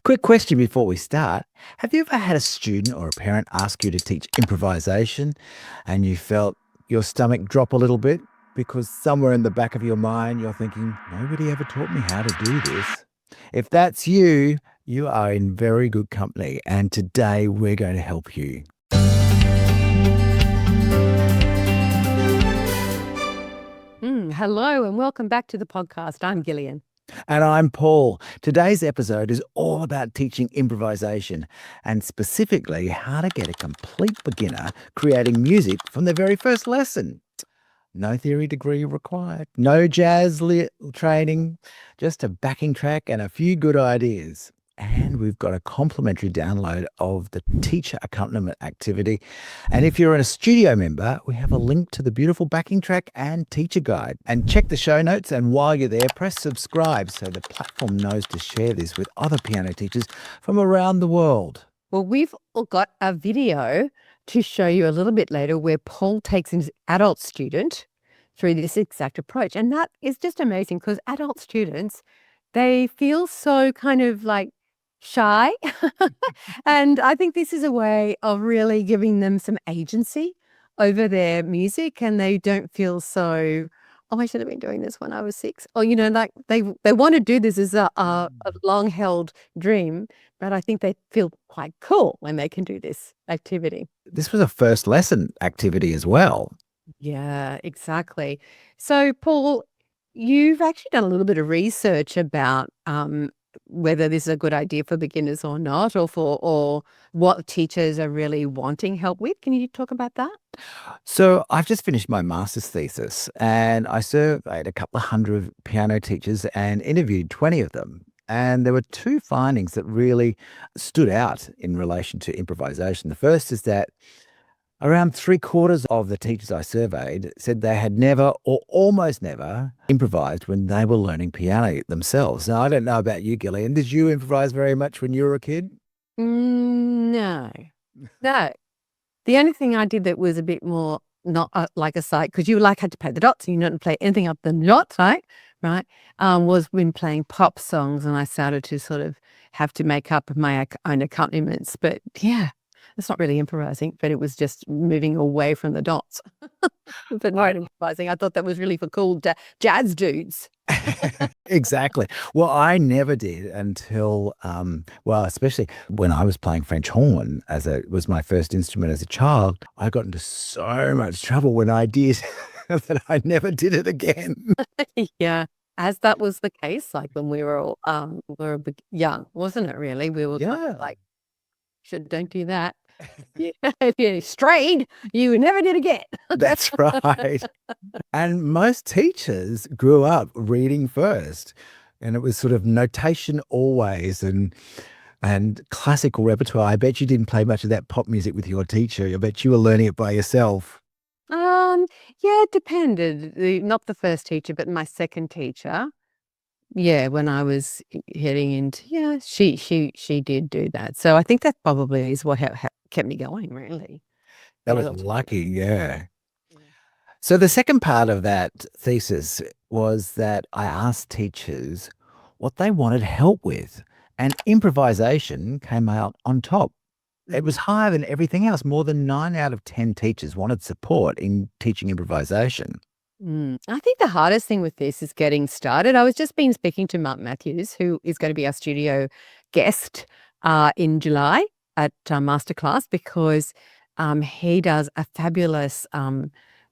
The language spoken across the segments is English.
Quick question before we start. Have you ever had a student or a parent ask you to teach improvisation and you felt your stomach drop a little bit because somewhere in the back of your mind you're thinking, nobody ever taught me how to do this? If that's you, you are in very good company. And today we're going to help you. Hello and welcome back to the podcast. I'm Gillian. And I'm Paul. Today's episode is all about teaching improvisation and specifically how to get a complete beginner creating music from their very first lesson. No theory degree required, no training, just a backing track and a few good ideas. And we've got a complimentary download of the teacher accompaniment activity. And if you're a studio member, we have a link to the beautiful backing track and teacher guide. And check the show notes. And while you're there, press subscribe so the platform knows to share this with other piano teachers from around the world. Well, we've all got a video to show you a little bit later where Paul takes his adult student through this exact approach. And that is just amazing because adult students, they feel so kind of like shy. And I think this is a way of really giving them some agency over their music and they don't feel so, oh, I should have been doing this when I was 6. Or, like they want to do this as a long held dream, but I think they feel quite cool when they can do this activity. This was a first lesson activity as well. Yeah, exactly. So, Paul, you've actually done a little bit of research about whether this is a good idea for beginners or not, or what teachers are really wanting help with. Can you talk about that? So I've just finished my master's thesis and I surveyed a couple of hundred piano teachers and interviewed 20 of them. And there were two findings that really stood out in relation to improvisation. The first is that around 3/4 of the teachers I surveyed said they had never or almost never improvised when they were learning piano themselves. Now, I don't know about you, Gillian. Did you improvise very much when you were a kid? No, no. The only thing I did that was a bit more not like a sight, because you had to play the dots and you didn't play anything up the dots, right? Was when playing pop songs and I started to sort of have to make up my own accompaniments. But yeah, it's not really improvising, but it was just moving away from the dots. But not improvising. I thought that was really for cool jazz dudes. Exactly. Well, I never did until, especially when I was playing French horn it was my first instrument as a child. I got into so much trouble when I did that I never did it again. Yeah, as that was the case, like when we were all young, wasn't it? Really, we were kind of like, don't do that. Yeah, if you strayed, you never did again. That's right. And most teachers grew up reading first, and it was sort of notation always and classical repertoire. I bet you didn't play much of that pop music with your teacher. I bet you were learning it by yourself. Yeah, it depended. Not the first teacher, but my second teacher. Yeah, when I was heading into, she did do that. So I think that probably is what kept me going, really. That was lucky, yeah. So the second part of that thesis was that I asked teachers what they wanted help with, and improvisation came out on top. It was higher than everything else. More than 9 out of 10 teachers wanted support in teaching improvisation. I think the hardest thing with this is getting started. I was just speaking to Mark Matthews, who is going to be our studio guest in July at Masterclass, because he does a fabulous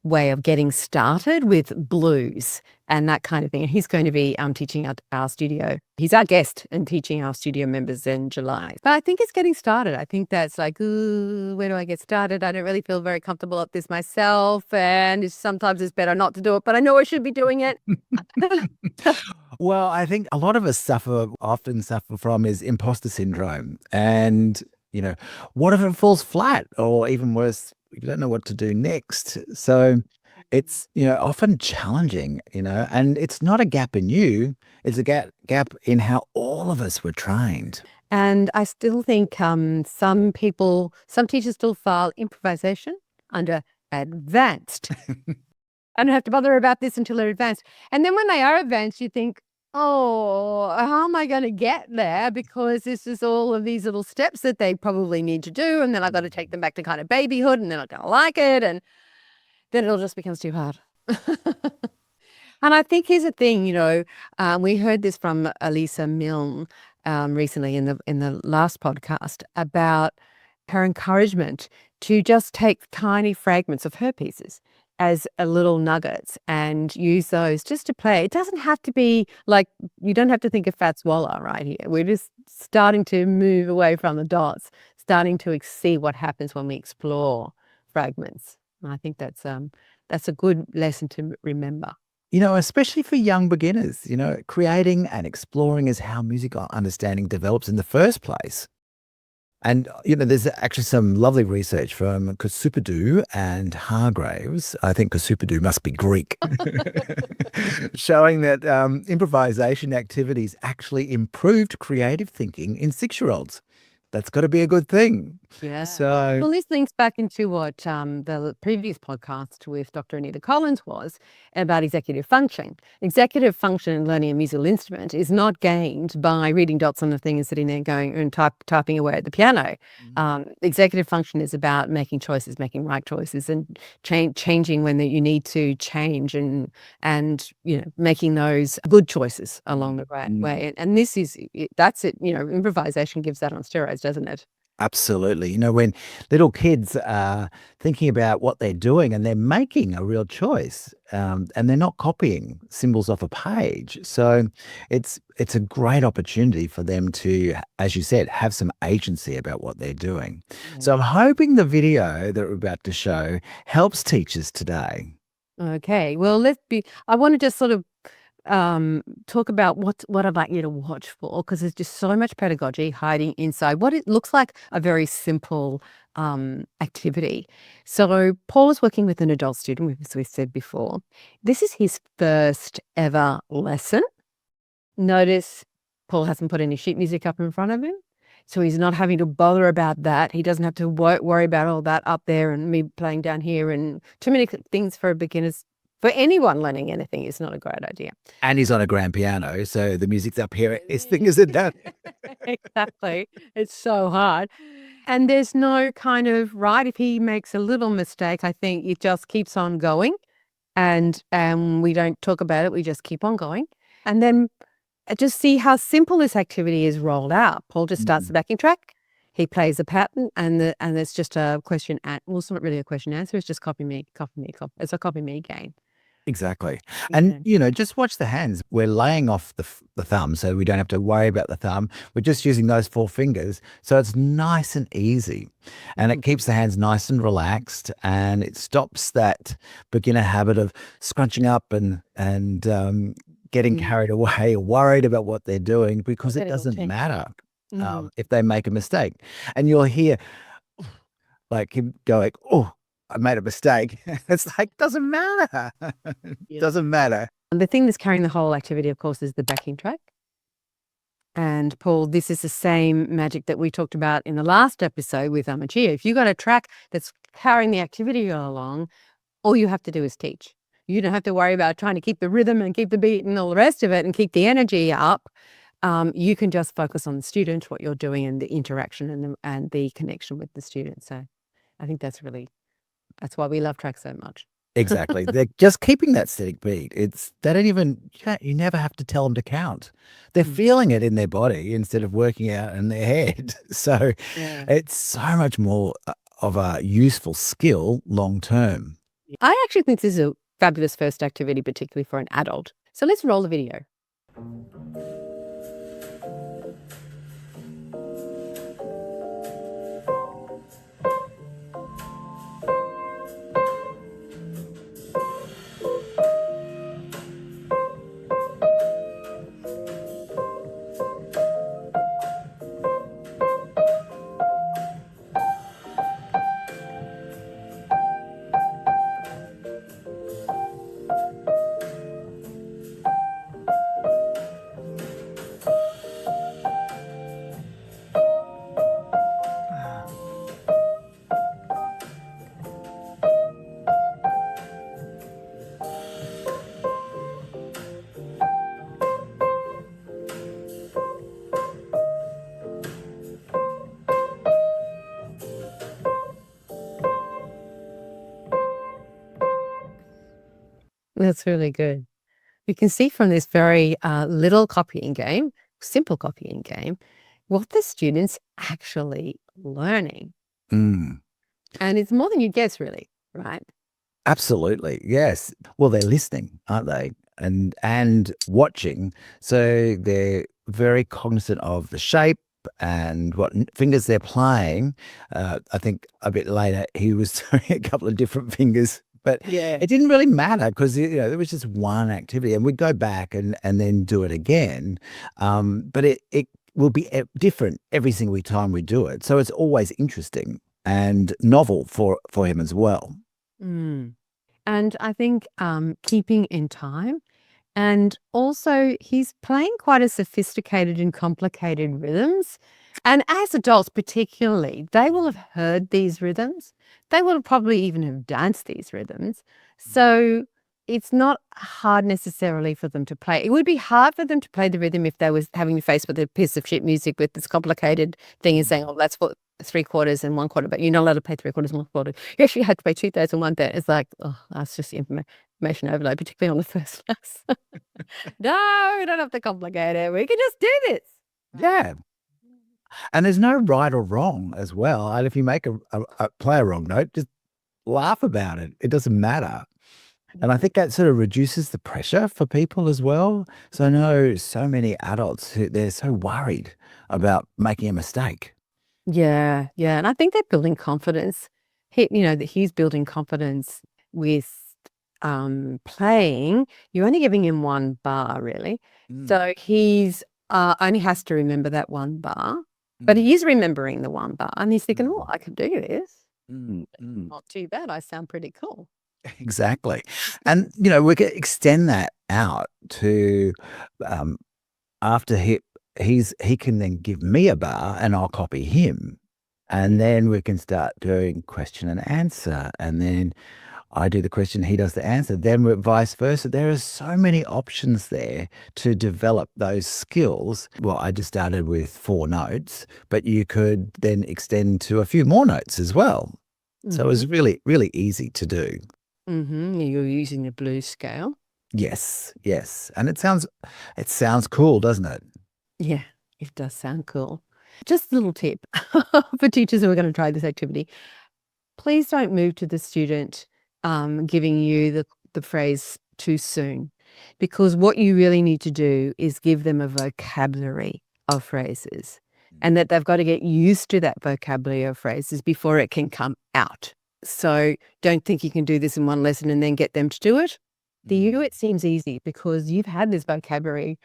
way of getting started with blues and that kind of thing. And he's going to be teaching at our studio. He's our guest and teaching our studio members in July. But I think it's getting started. I think that's like, ooh, where do I get started? I don't really feel very comfortable at this myself. And sometimes it's better not to do it, but I know I should be doing it. Well, I think a lot of us often suffer from is imposter syndrome. And, what if it falls flat, or even worse, you don't know what to do next. So it's, often challenging, and it's not a gap in you. It's a gap in how all of us were trained. And I still think some teachers still file improvisation under advanced. I don't have to bother about this until they're advanced. And then when they are advanced, you think, oh, how am I going to get there? Because this is all of these little steps that they probably need to do. And then I've got to take them back to kind of babyhood and they're not going to like it. And then it all just becomes too hard. And I think here's the thing, we heard this from Elisa Milne recently in the last podcast about her encouragement to just take tiny fragments of her pieces as a little nuggets and use those just to play. It doesn't have to be like, you don't have to think of Fats Waller right here. We're just starting to move away from the dots, starting to see what happens when we explore fragments. And I think that's a good lesson to remember. Especially for young beginners, creating and exploring is how musical understanding develops in the first place. And, there's actually some lovely research from Kosopoudou and Hargraves. I think Kosopoudou must be Greek, showing that improvisation activities actually improved creative thinking in 6-year-olds. That's got to be a good thing. Yeah. So, Well, this links back into what the previous podcast with Dr. Anita Collins was about executive function. Executive function in learning a musical instrument is not gained by reading dots on the thing and sitting there going and typing away at the piano. Executive function is about making choices, making right choices, and changing when you need to change, and making those good choices along the way. And that's it. Improvisation gives that on steroids, doesn't it? absolutely. When little kids are thinking about what they're doing and they're making a real choice, and they're not copying symbols off a page. So it's a great opportunity for them to, as you said, have some agency about what they're doing. So I'm hoping the video that we're about to show helps teachers today. Okay. Well, I want to just sort of talk about what I'd like you to watch for, because there's just so much pedagogy hiding inside what it looks like a very simple activity. So Paul is working with an adult student, as we said before. This is his first ever lesson. Notice Paul hasn't put any sheet music up in front of him. So he's not having to bother about that. He doesn't have to worry about all that up there and me playing down here, and too many things for beginners. For anyone learning anything, is not a great idea. And he's on a grand piano, so the music's up here. His fingers are down. Exactly. It's so hard. And there's no kind of right. If he makes a little mistake, I think it just keeps on going. And we don't talk about it. We just keep on going. And then just see how simple this activity is rolled out. Paul just starts the backing track. He plays a pattern, and there's just a question. Well, it's not really a question answer. It's just copy me, copy me, copy. It's a copy me game. Exactly. And, just watch the hands. We're laying off the thumb, so we don't have to worry about the thumb. We're just using those 4 fingers. So it's nice and easy. And it keeps the hands nice and relaxed, and it stops that beginner habit of scrunching up and getting carried away or worried about what they're doing, because it doesn't matter if they make a mistake. And you'll hear like him go like, oh, I made a mistake. It's like, doesn't matter. Doesn't matter. And the thing that's carrying the whole activity, of course, is the backing track. And Paul, this is the same magic that we talked about in the last episode with Amachia. If you got a track that's carrying the activity along, all you have to do is teach. You don't have to worry about trying to keep the rhythm and keep the beat and all the rest of it and keep the energy up. You can just focus on the student, what you're doing, and the interaction and the connection with the student. So I think that's why we love tracks so much. Exactly. They're just keeping that static beat. You never have to tell them to count. They're feeling it in their body instead of working out in their head. So it's so much more of a useful skill long term. I actually think this is a fabulous first activity, particularly for an adult. So let's roll the video. That's really good. We can see from this very little copying game, simple copying game, what the students actually learning. Mm. And it's more than you'd guess, really, right? Absolutely, yes. Well, they're listening, aren't they? And watching, so they're very cognizant of the shape and what fingers they're playing. I think a bit later he was doing a couple of different fingers, but Yeah. it didn't really matter because there was just one activity, and we'd go back and then do it again. But it will be different every single time we do it, so it's always interesting and novel for him as well. Mm. And I think keeping in time. And also, he's playing quite a sophisticated and complicated rhythms. And as adults, particularly, they will have heard these rhythms. They will probably even have danced these rhythms. So it's not hard necessarily for them to play. It would be hard for them to play the rhythm if they was having to face with a piece of shit music with this complicated thing and saying, oh, that's what 3/4 and 1/4, but you're not allowed to play 3/4 and 1/4. You actually had to play 2/3 and 1/3. It's like, oh, that's just information overload, particularly on the first class. No, we don't have to complicate it. We can just do this. Yeah. And there's no right or wrong as well. And if you make play a wrong note, just laugh about it. It doesn't matter. And I think that sort of reduces the pressure for people as well. So I know so many adults who they're so worried about making a mistake. Yeah, yeah. And I think they're building confidence. That he's building confidence with playing. You're only giving him one bar, really. Mm, So he's only has to remember that one bar, but mm, he is remembering the one bar. And he's thinking, oh, mm, I can do this. mm. Not too bad. I sound pretty cool. Exactly. And, we can extend that out to um, after he can then give me a bar and I'll copy him. And then we can start doing question and answer. And then I do the question, he does the answer. Then we're vice versa. There are so many options there to develop those skills. Well, I just started with 4 notes, but you could then extend to a few more notes as well. So it was really, really easy to do. You're using the blues scale. Yes, yes. And it sounds cool, doesn't it? Yeah, it does sound cool. Just a little tip for teachers who are going to try this activity. Please don't move to the student giving you the phrase too soon, because what you really need to do is give them a vocabulary of phrases, and that they've got to get used to that vocabulary of phrases before it can come out. So don't think you can do this in one lesson and then get them to do it. To you, it seems easy because you've had this vocabulary,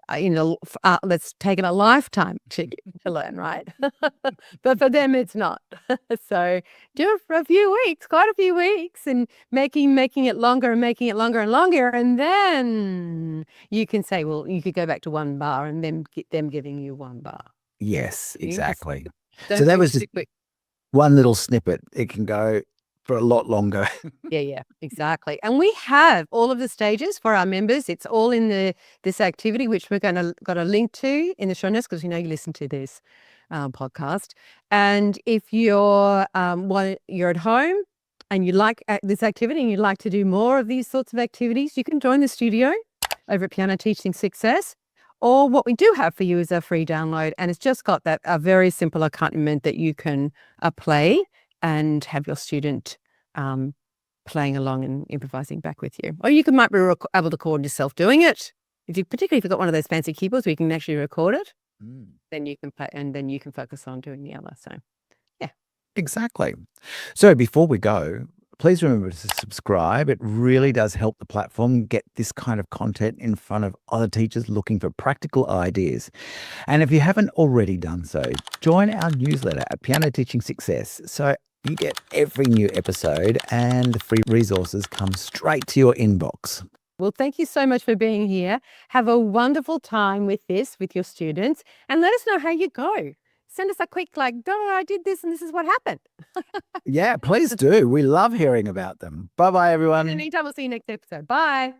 that's taken a lifetime to learn, right? But for them, it's not. So do it for a few weeks, quite a few weeks, and making it longer and making it longer and longer. And then you can say, well, you could go back to one bar and then get them giving you one bar. Yes, Yes. exactly. Don't So that move was too just quick. one little snippet. It can go for a lot longer. Yeah, exactly. And we have all of the stages for our members. It's all in this activity, which we're got a link to in the show notes because we know you listen to this podcast. And if you're you're at home and you like this activity and you'd like to do more of these sorts of activities, you can join the studio over at Piano Teaching Success. Or what we do have for you is a free download, and it's just got a very simple accompaniment that you can play and have your student playing along and improvising back with you. Or you might be able to record yourself doing it. Particularly if you've got one of those fancy keyboards where you can actually record it, then you can play, and then you can focus on doing the other. So, yeah. Exactly. So before we go, please remember to subscribe. It really does help the platform get this kind of content in front of other teachers looking for practical ideas. And if you haven't already done so, join our newsletter at Piano Teaching Success. So you get every new episode and the free resources come straight to your inbox. Well, thank you so much for being here. Have a wonderful time with your students, and let us know how you go. Send us a quick oh, I did this and this is what happened. Yeah, please do. We love hearing about them. Bye-bye, everyone. Anytime. We'll see you next episode. Bye.